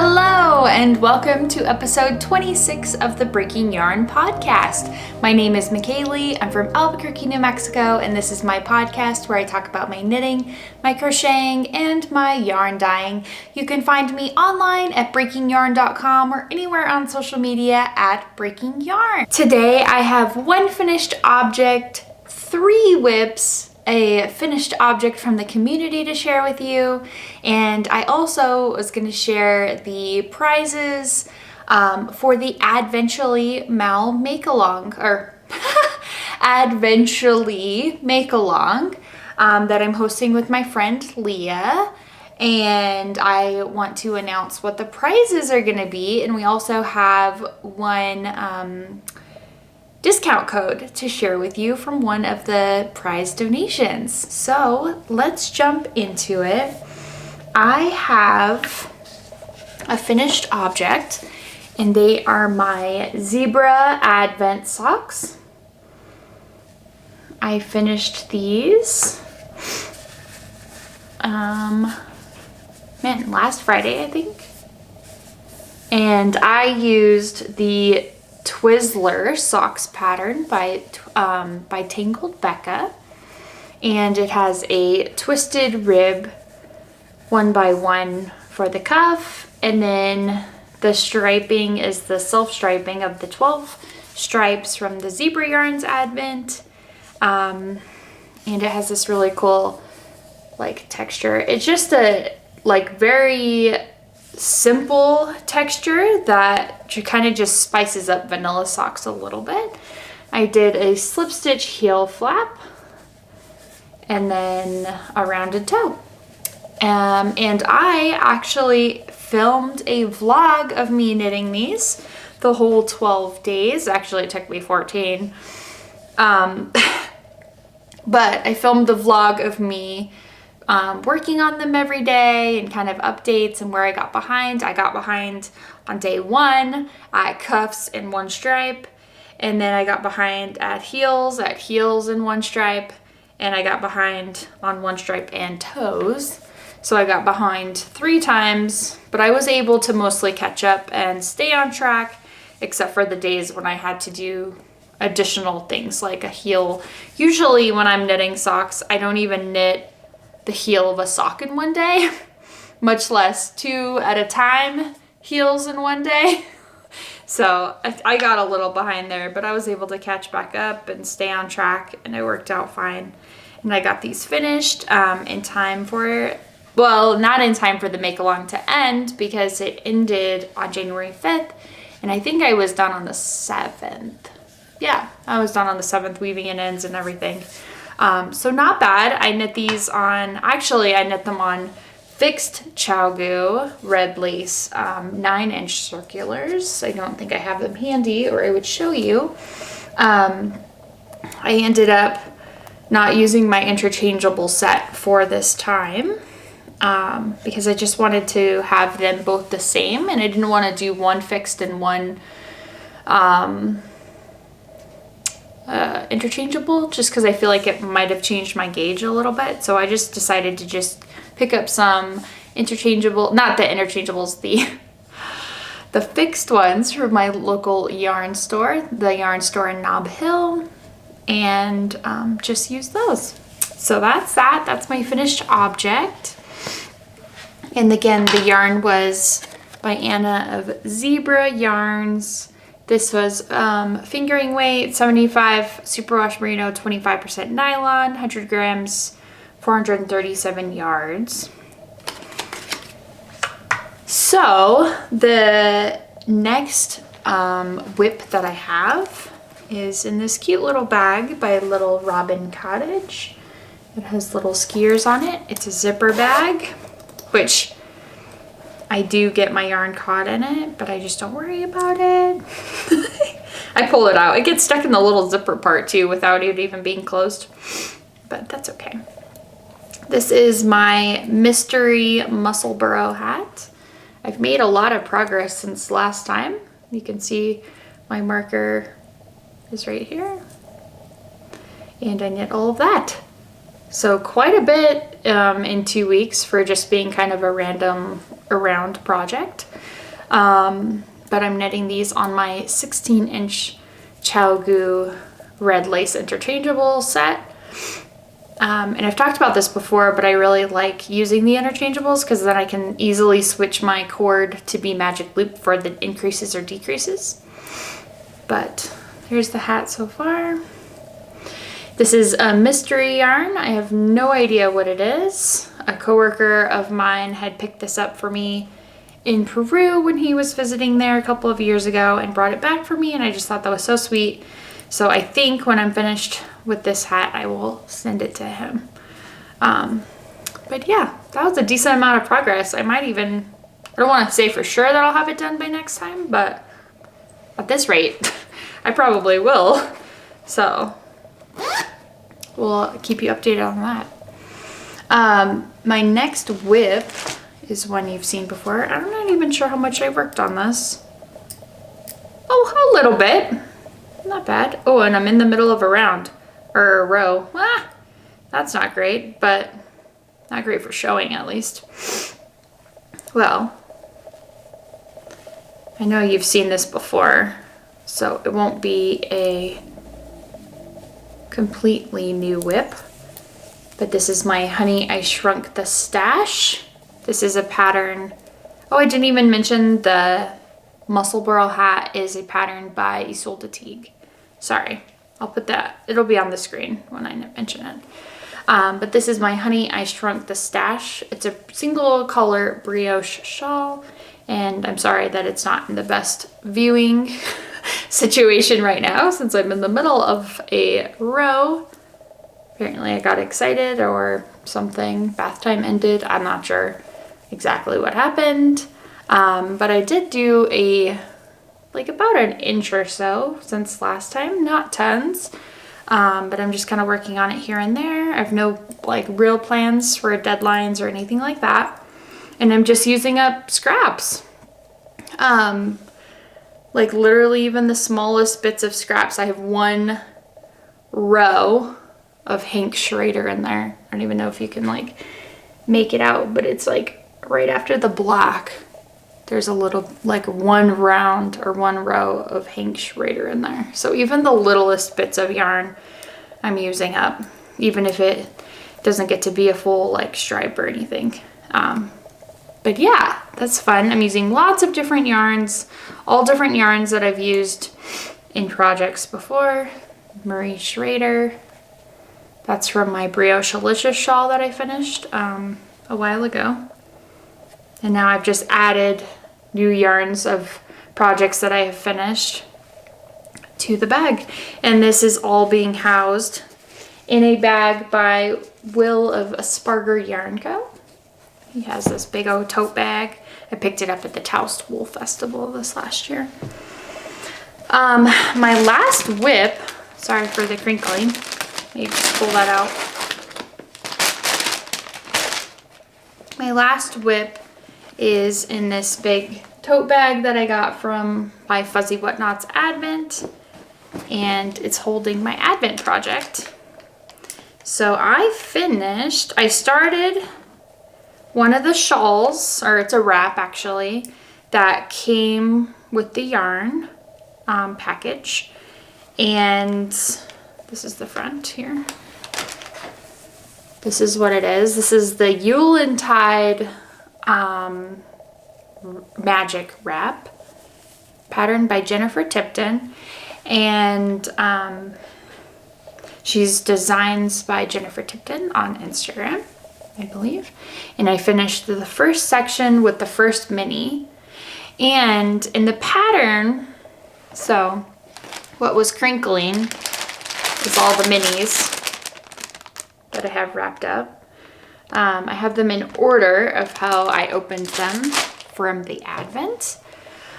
Hello and welcome to episode 26 of the Breaking Yarn podcast. My name is Mikaylee. I'm from Albuquerque, New Mexico, and this is my podcast where I talk about my knitting, my crocheting, and my yarn dyeing. You can find me online at breakingyarn.com or anywhere on social media at Breaking Yarn. Today I have one finished object, 3 whips, a finished object from the community to share with you, and I also was going to share the prizes for the Adventurely Mal Make-Along, or Adventurely Make-Along that I'm hosting with my friend Leah, and I want to announce what the prizes are going to be, and we also have one discount code to share with you from one of the prize donations. So let's jump into it. I have a finished object and they are my zebra advent socks. I finished these last Friday, I think. And I used the Twizzler socks pattern by Tangled Bekah, and it has a twisted rib 1x1 for the cuff, and then the striping is the self striping of the 12 stripes from the Zebra Yarns Advent, and it has this really cool like texture. It's just a very simple texture that kind of just spices up vanilla socks a little bit. I did a slip stitch heel flap and then a rounded toe. And I actually filmed a vlog of me knitting these the whole 12 days. Actually, it took me 14. But I filmed the vlog of me working on them every day and kind of updates and where I got behind. I got behind on day 1 at cuffs and 1 stripe, and then I got behind at heels and 1 stripe, and I got behind on 1 stripe and toes. So I got behind 3 times, but I was able to mostly catch up and stay on track, except for the days when I had to do additional things like a heel. Usually when I'm knitting socks, I don't even knit the heel of a sock in one day, much less 2 at a time heels in one day. So I got a little behind there, but I was able to catch back up and stay on track, and it worked out fine. And I got these finished in time for, well, not in time for the make along to end, because it ended on January 5th, and I think I was done on the 7th. Yeah, I was done on the 7th, weaving in ends and everything. So not bad. I knit these on, actually I knit them on fixed CharKnit red lace 9-inch circulars. I don't think I have them handy or I would show you. I ended up not using my interchangeable set for this time because I just wanted to have them both the same, and I didn't want to do one fixed and one interchangeable, just because I feel like it might have changed my gauge a little bit. So I just decided to just pick up some interchangeable, not the interchangeables, the fixed ones from my local yarn store, the yarn store in Nob Hill, and just use those. So that's my finished object. And again, the yarn was by Anna of Zebra Yarns. This was fingering weight, 75 superwash merino, 25% nylon, 100 grams, 437 yards. So the next whip that I have is in this cute little bag by Little Robin Cottage. It has little skiers on it. It's a zipper bag, which I do get my yarn caught in it, but I just don't worry about it. I pull it out. It gets stuck in the little zipper part too without it even being closed, but that's okay. This is my mystery Musselburgh hat. I've made a lot of progress since last time. You can see my marker is right here, and I knit all of that. So quite a bit in 2 weeks for just being kind of a random around project. But I'm knitting these on my 16-inch Chalgu red lace interchangeable set. And I've talked about this before, but I really like using the interchangeables because then I can easily switch my cord to be magic loop for the increases or decreases. But here's the hat so far. This is a mystery yarn. I have no idea what it is. A coworker of mine had picked this up for me in Peru when he was visiting there a couple of years ago and brought it back for me, and I just thought that was so sweet. So I think when I'm finished with this hat, I will send it to him. But yeah, that was a decent amount of progress. I don't want to say for sure that I'll have it done by next time, but at this rate, I probably will. So we'll keep you updated on that. My next whip is one you've seen before. I'm not even sure how much I worked on this. Oh, a little bit. Not bad. Oh, and I'm in the middle of a round or a row. Ah, that's not great, but not great for showing at least. Well, I know you've seen this before, so it won't be a completely new whip, but this is my Honey, I Shrunk the Stash. This is a pattern. Oh, I didn't even mention the Musselburgh Hat is a pattern by Ysolda Teague. Sorry, I'll put that, it'll be on the screen when I mention it. But this is my Honey, I Shrunk the Stash. It's a single color brioche shawl, and I'm sorry that it's not in the best viewing situation right now since I'm in the middle of a row. Apparently I got excited or something, bath time ended, I'm not sure exactly what happened. But I did do about an inch or so since last time, not tons. But I'm just kind of working on it here and there. I have no real plans for deadlines or anything like that. And I'm just using up scraps. Literally even the smallest bits of scraps. I have one row of Hank Schrader in there. I don't even know if you can make it out, but it's right after the black. There's a little one round or one row of Hank Schrader in there. So even the littlest bits of yarn I'm using up, even if it doesn't get to be a full stripe or anything. But yeah, that's fun. I'm using lots of different yarns, all different yarns that I've used in projects before. Marie Schrader. That's from my Brioche Delicious shawl that I finished a while ago. And now I've just added new yarns of projects that I have finished to the bag. And this is all being housed in a bag by Will of Spargur Yarn Co. He has this big old tote bag. I picked it up at the Taust Wool Festival this last year. My last whip, sorry for the crinkling. Maybe just pull that out. My last whip is in this big tote bag that I got from my Fuzzy Whatnots Advent, and it's holding my Advent project. So I started one of the shawls, or it's a wrap actually, that came with the yarn package, and this is the front here. This is what it is. This is the Yuletide magic wrap pattern by Jennifer Tipton, and she's designs by Jennifer Tipton on Instagram, I believe. And I finished the first section with the first mini, and in the pattern, so what was crinkling is all the minis that I have wrapped up. I have them in order of how I opened them from the Advent.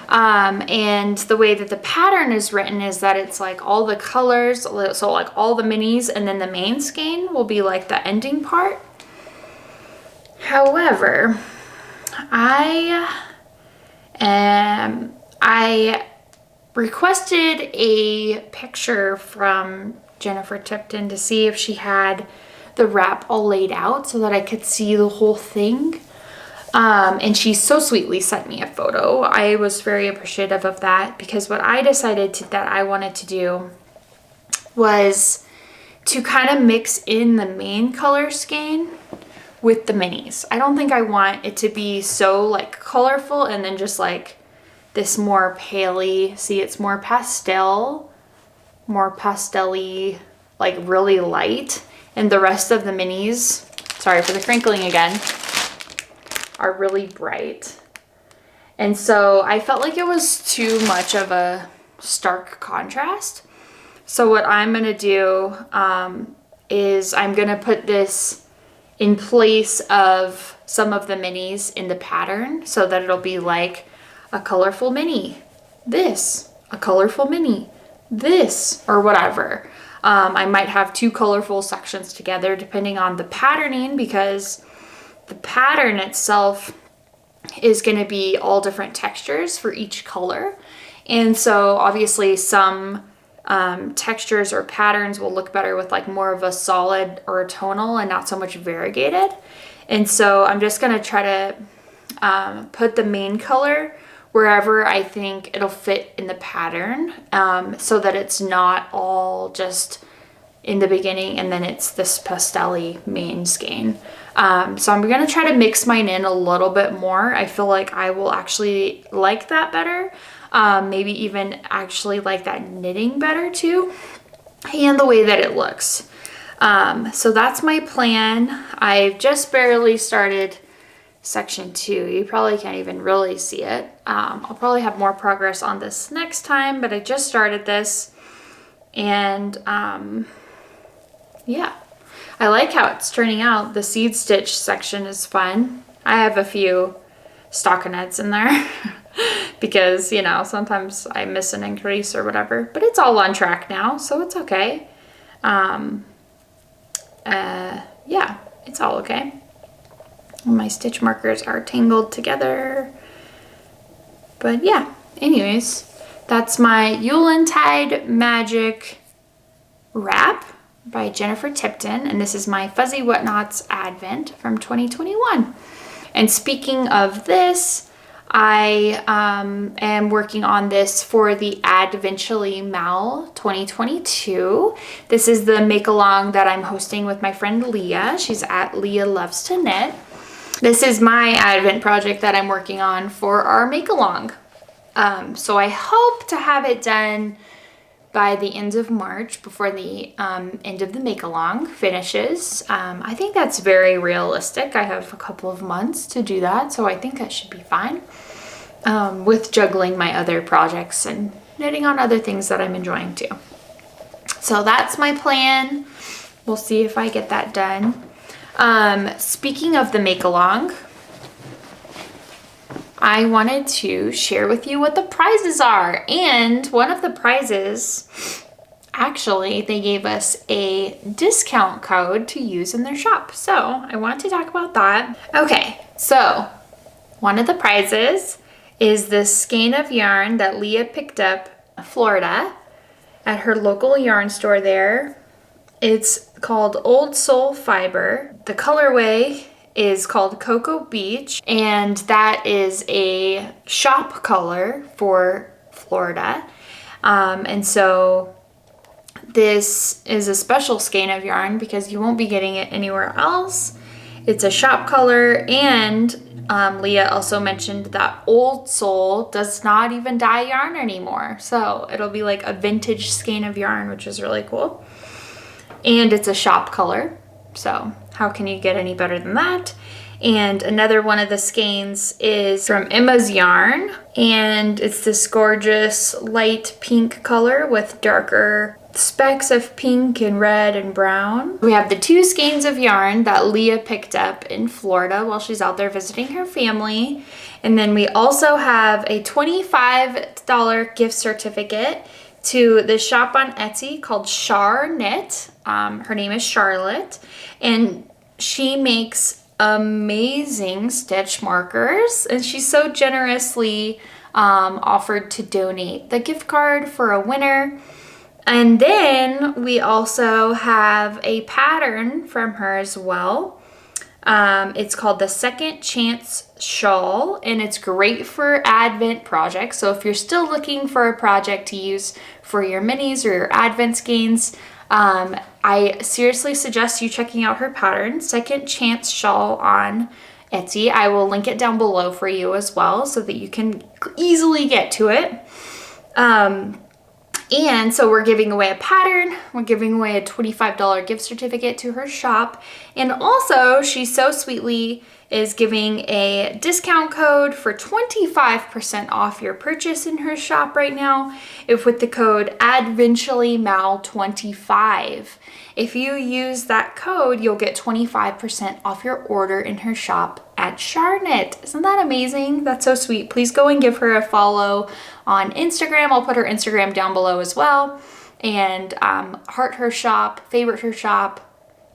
And the way that the pattern is written is that it's all the colors, so all the minis, and then the main skein will be the ending part. However, I requested a picture from Jennifer Tipton to see if she had the wrap all laid out so that I could see the whole thing. And she so sweetly sent me a photo. I was very appreciative of that because what I decided that I wanted to do was to kind of mix in the main color skein with the minis. I don't think I want it to be so like colorful and then just like this more paley. See, it's more pastel, more pastel-y, like really light. And the rest of the minis, sorry for the crinkling again, are really bright. And so I felt like it was too much of a stark contrast. So what I'm gonna do is I'm gonna put this in place of some of the minis in the pattern so that it'll be like a colorful mini, this, a colorful mini, this, or whatever. I might have two colorful sections together depending on the patterning, because the pattern itself is going to be all different textures for each color. And so obviously some textures or patterns will look better with like more of a solid or a tonal and not so much variegated. And so I'm just going to try to put the main color wherever I think it'll fit in the pattern, so that it's not all just in the beginning and then it's this pastel-y main skein. So I'm gonna try to mix mine in a little bit more. I feel like I will actually like that better. Maybe even actually like that knitting better too, and the way that it looks. So that's my plan. I've just barely started section 2. You probably can't even really see it. I'll probably have more progress on this next time, but I just started this, and yeah, I like how it's turning out. The seed stitch section is fun. I have a few stockinettes in there because, you know, sometimes I miss an increase or whatever, but it's all on track now, so it's okay. Yeah, it's all okay. My stitch markers are tangled together. But yeah, anyways, that's my Yuletide Magic wrap by Jennifer Tipton, and this is my Fuzzy Whatnots Advent from 2021. And speaking of this, I am working on this for the Adventally Mal 2022. This is the make-along that I'm hosting with my friend Leah. She's at Leah Loves to Knit. This is my Advent project that I'm working on for our make-along. So I hope to have it done by the end of March, before the end of the make-along finishes. I think that's very realistic. I have a couple of months to do that, so I think that should be fine. With juggling my other projects and knitting on other things that I'm enjoying too. So that's my plan. We'll see if I get that done. Speaking of the make-along, I wanted to share with you what the prizes are. And one of the prizes, actually, they gave us a discount code to use in their shop. So I want to talk about that. Okay, so one of the prizes is this skein of yarn that Leah picked up in Florida at her local yarn store there. It's called Old Soul Fiber. The colorway is called Cocoa Beach, and that is a shop color for Florida. And so this is a special skein of yarn because you won't be getting it anywhere else. It's a shop color, and Leah also mentioned that Old Soul does not even dye yarn anymore. So it'll be like a vintage skein of yarn, which is really cool. And it's a shop color, so how can you get any better than that? And another one of the skeins is from Emma's Yarn, and it's this gorgeous light pink color with darker specks of pink and red and brown. We have the two skeins of yarn that Leah picked up in Florida while she's out there visiting her family. And then we also have a $25 gift certificate to the shop on Etsy called Char Knit. Her name is Charlotte, and she makes amazing stitch markers, and she so generously offered to donate the gift card for a winner. And then we also have a pattern from her as well. It's called the Second Chance Shawl, and it's great for Advent projects. So if you're still looking for a project to use for your minis or your Advent skeins, I seriously suggest you checking out her pattern, Second Chance Shawl, on Etsy. I will link it down below for you as well so that you can easily get to it. And so we're giving away a pattern, we're giving away a $25 gift certificate to her shop, and also she so sweetly is giving a discount code for 25% off your purchase in her shop right now, if with the code AdventurelyMal25. If you use that code, you'll get 25% off your order in her shop at CharKnit. Isn't that amazing? That's so sweet. Please go and give her a follow on Instagram. I'll put her Instagram down below as well. And heart her shop, favorite her shop.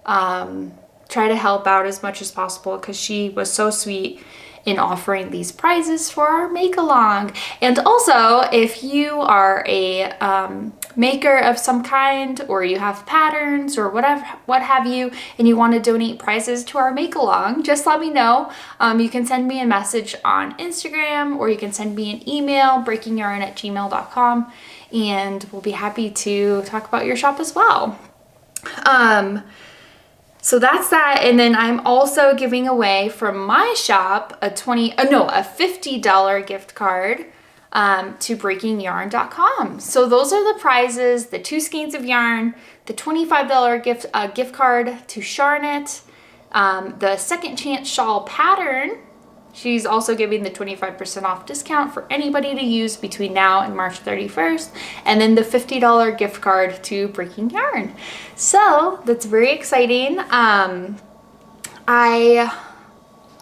Try to help out as much as possible because she was so sweet in offering these prizes for our make-along. And also, if you are a maker of some kind, or you have patterns or whatever, what have you, and you want to donate prizes to our make-along, just let me know. You can send me a message on Instagram, or you can send me an email, breakingyarn@gmail.com, and we'll be happy to talk about your shop as well. So that's that. And then I'm also giving away from my shop a $50 gift card to breakingyarn.com. So those are the prizes: the 2 skeins of yarn, the $25 gift card to CharKnit, the Second Chance Shawl pattern. She's also giving the 25% off discount for anybody to use between now and March 31st. And then the $50 gift card to Breaking Yarn. So that's very exciting. I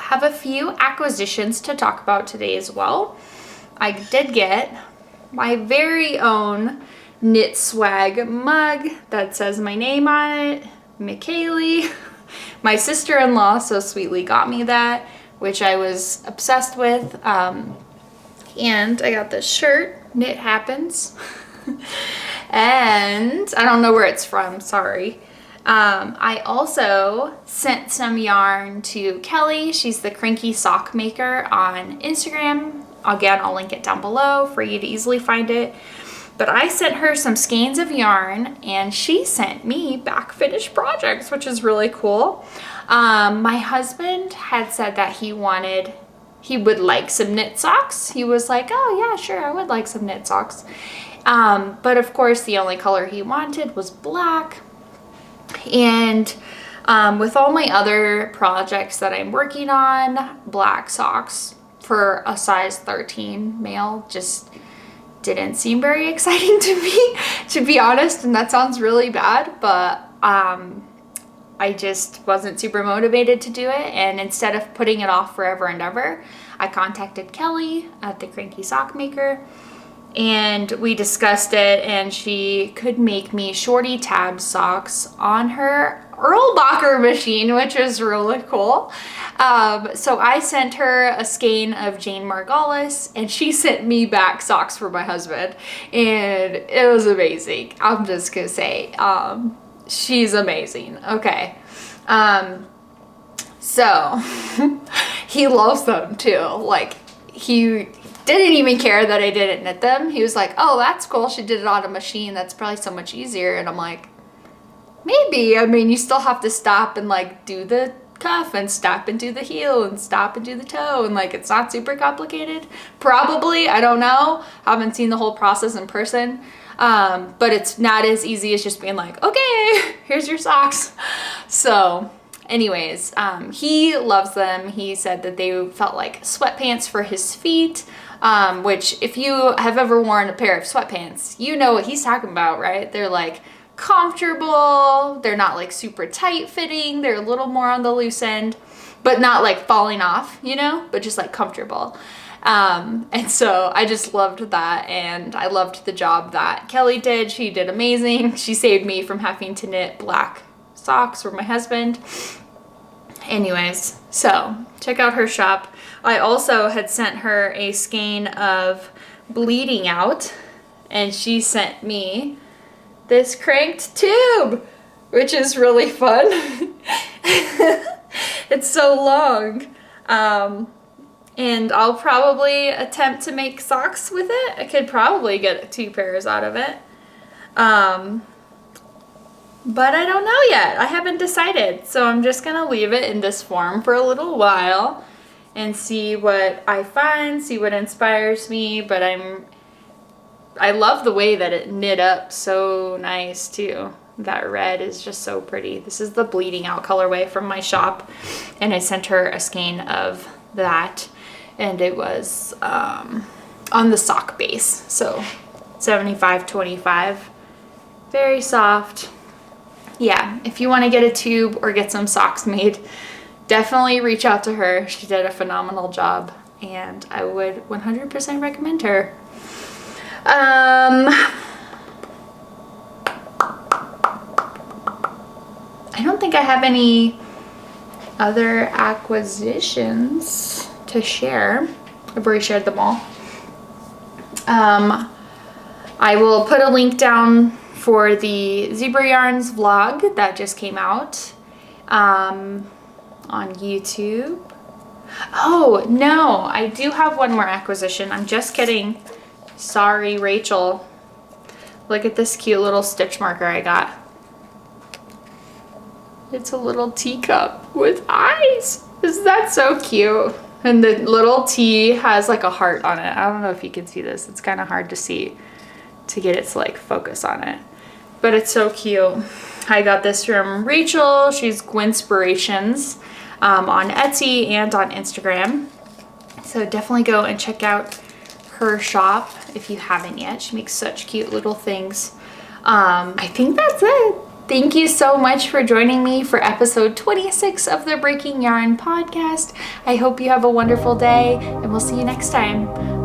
have a few acquisitions to talk about today as well. I did get my very own Knit Swag mug that says my name on it, Mikaylee. My sister-in-law so sweetly got me that, which I was obsessed with. And I got this shirt, Knit Happens. And I don't know where it's from, sorry. I also sent some yarn to Kelly. She's the Cranky sock maker on Instagram. Again, I'll link it down below for you to easily find it. But I sent her some skeins of yarn, and she sent me back finished projects, which is really cool. My husband had said that he would like some knit socks. He was like, oh yeah, sure, I would like some knit socks. But of course, the only color he wanted was black. And with all my other projects that I'm working on, black socks for a size 13 male just didn't seem very exciting to me, to be honest, and that sounds really bad, but I just wasn't super motivated to do it. And instead of putting it off forever and ever, I contacted Kelly at the Cranky Sock Maker, and we discussed it, and she could make me shorty tab socks on her Erlbacher machine, which is really cool. So I sent her a skein of Jane Margolis, and she sent me back socks for my husband, and it was amazing. I'm just gonna say, she's amazing. Okay. So he loves them too. Like, he didn't even care that I didn't knit them. He was like, oh, that's cool, she did it on a machine, that's probably so much easier. And I'm like, maybe. I mean, you still have to stop and like do the cuff and stop and do the heel and stop and do the toe, and like, it's not super complicated. Probably, I don't know. Haven't seen the whole process in person. But it's not as easy as just being like, okay, here's your socks. So anyways, he loves them. He said that they felt like sweatpants for his feet, which if you have ever worn a pair of sweatpants, you know what he's talking about, right? They're like comfortable. They're not like super tight fitting. They're a little more on the loose end, but not like falling off, you know, but just like comfortable. And so I just loved that, and I loved the job that Kelly did. She did amazing. She saved me from having to knit black socks for my husband. Anyways, so check out her shop. I also had sent her a skein of Bleeding Out, and she sent me this cranked tube, which is really fun. It's so long. And I'll probably attempt to make socks with it. I could probably get 2 pairs out of it. But I don't know yet. I haven't decided. So I'm just gonna leave it in this form for a little while and see what I find, see what inspires me. But I love the way that it knit up so nice too. That red is just so pretty. This is the bleeding out colorway from my shop, and I sent her a skein of that, and it was on the sock base, so 75-25, very soft. Yeah, if you want to get a tube or get some socks made, definitely reach out to her. She did a phenomenal job, and I would 100% recommend her. I don't think I have any other acquisitions to share. I've already shared them all. I will put a link down for the Zebra Yarns vlog that just came out on YouTube. Oh, no, I do have one more acquisition. I'm just kidding. Sorry, Rachel. Look at this cute little stitch marker I got. It's a little teacup with eyes. Isn't that so cute? And the little T has like a heart on it. I don't know if you can see this. It's kind of hard to see to get its like focus on it. But it's so cute. I got this from Rachel. She's Gwinspirations on Etsy and on Instagram. So definitely go and check out her shop if you haven't yet. She makes such cute little things. I think that's it. Thank you so much for joining me for episode 26 of the Breaking Yarn podcast. I hope you have a wonderful day, and we'll see you next time.